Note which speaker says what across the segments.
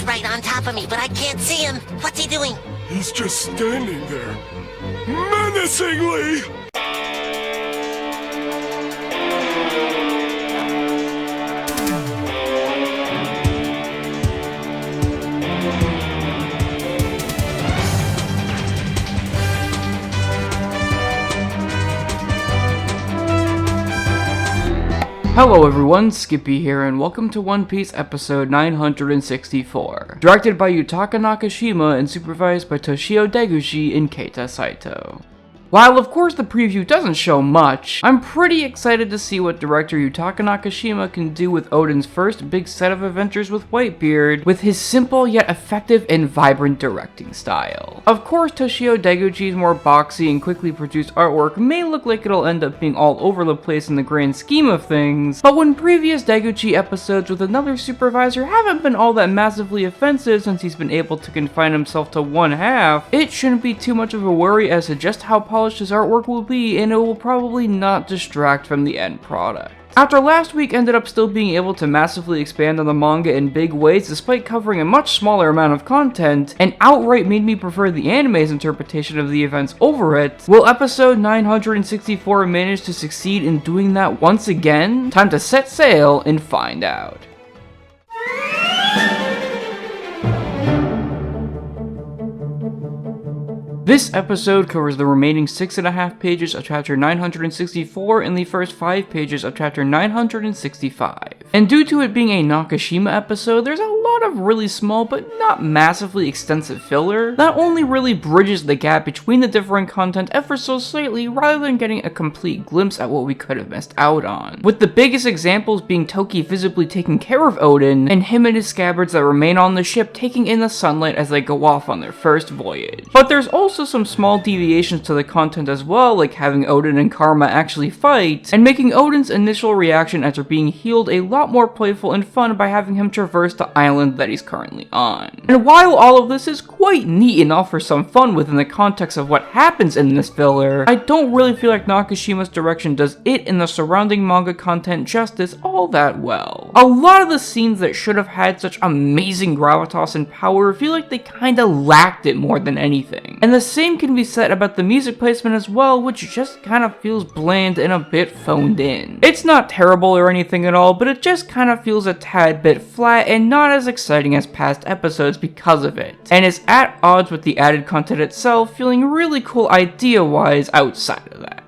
Speaker 1: right on top of me, but I can't see him. What's he doing?
Speaker 2: He's just standing there, menacingly!
Speaker 3: Hello everyone, Skippy here, and welcome to One Piece episode 964. Directed by Yutaka Nakashima and supervised by Toshio Deguchi and Keita Saito. While of course the preview doesn't show much, I'm pretty excited to see what director Yutaka Nakashima can do with Oden's first big set of adventures with Whitebeard, with his simple yet effective and vibrant directing style. Of course, Toshio Deguchi's more boxy and quickly produced artwork may look like it'll end up being all over the place in the grand scheme of things, but when previous Deguchi episodes with another supervisor haven't been all that massively offensive since he's been able to confine himself to one half, it shouldn't be too much of a worry as to just how polished his artwork will be, and it will probably not distract from the end product. After last week ended up still being able to massively expand on the manga in big ways despite covering a much smaller amount of content, and outright made me prefer the anime's interpretation of the events over it, will episode 964 manage to succeed in doing that once again? Time to set sail and find out. This episode covers the remaining 6.5 pages of chapter 964 and the first 5 pages of chapter 965. And due to it being a Nakashima episode, there's a lot of really small but not massively extensive filler that only really bridges the gap between the different content ever so slightly rather than getting a complete glimpse at what we could have missed out on. With the biggest examples being Toki visibly taking care of Oden, and him and his scabbards that remain on the ship taking in the sunlight as they go off on their first voyage. But there's also some small deviations to the content as well, like having Oden and Karma actually fight, and making Oden's initial reaction after being healed a lot more playful and fun by having him traverse the island that he's currently on. And while all of this is quite neat and offers some fun within the context of what happens in this filler, I don't really feel like Nakashima's direction does it and the surrounding manga content justice all that well. A lot of the scenes that should have had such amazing gravitas and power feel like they kinda lacked it more than anything. And the same can be said about the music placement as well, which just kind of feels bland and a bit phoned in. It's not terrible or anything at all, but it just kind of feels a tad bit flat and not as exciting as past episodes because of it, and is at odds with the added content itself feeling really cool idea-wise outside of that.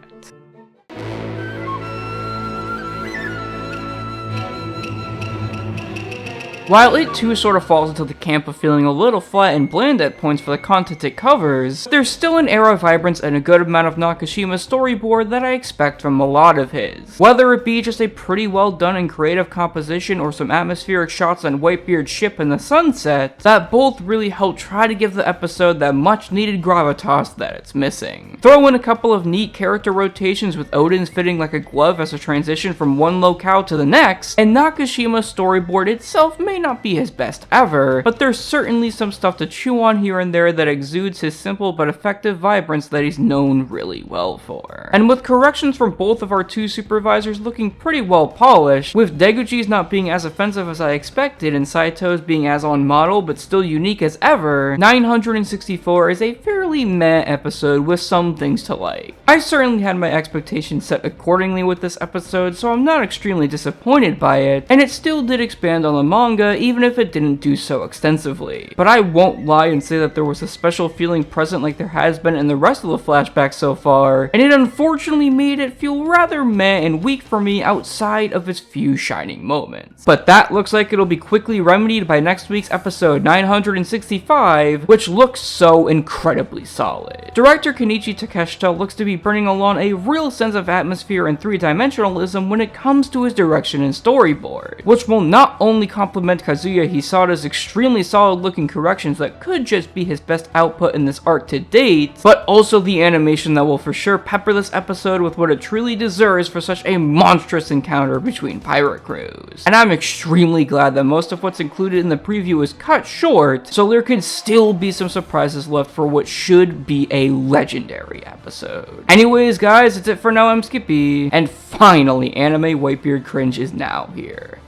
Speaker 3: While it too sort of falls into the camp of feeling a little flat and bland at points for the content it covers, there's still an air of vibrance and a good amount of Nakashima's storyboard that I expect from a lot of his. Whether it be just a pretty well done and creative composition or some atmospheric shots on Whitebeard's ship in the sunset, that both really help try to give the episode that much needed gravitas that it's missing. Throw in a couple of neat character rotations with Oden's fitting like a glove as a transition from one locale to the next, and Nakashima's storyboard itself may not be his best ever, but there's certainly some stuff to chew on here and there that exudes his simple but effective vibrance that he's known really well for. And with corrections from both of our two supervisors looking pretty well polished, with Deguchi's not being as offensive as I expected and Saito's being as on model but still unique as ever, 964 is a fairly meh episode with some things to like. I certainly had my expectations set accordingly with this episode, so I'm not extremely disappointed by it, and it still did expand on the manga even if it didn't do so extensively. But I won't lie and say that there was a special feeling present like there has been in the rest of the flashbacks so far, and it unfortunately made it feel rather meh and weak for me outside of its few shining moments. But that looks like it'll be quickly remedied by next week's episode 965, which looks so incredibly solid. Director Kenichi Takeshita looks to be bringing along a real sense of atmosphere and three-dimensionalism when it comes to his direction and storyboard, which will not only complement Kazuya Hisada's extremely solid looking corrections that could just be his best output in this arc to date, but also the animation that will for sure pepper this episode with what it truly deserves for such a monstrous encounter between pirate crews. And I'm extremely glad that most of what's included in the preview is cut short, so there can still be some surprises left for what should be a legendary episode. Anyways guys, that's it for now. I'm Skippy, and finally anime Whitebeard cringe is now here.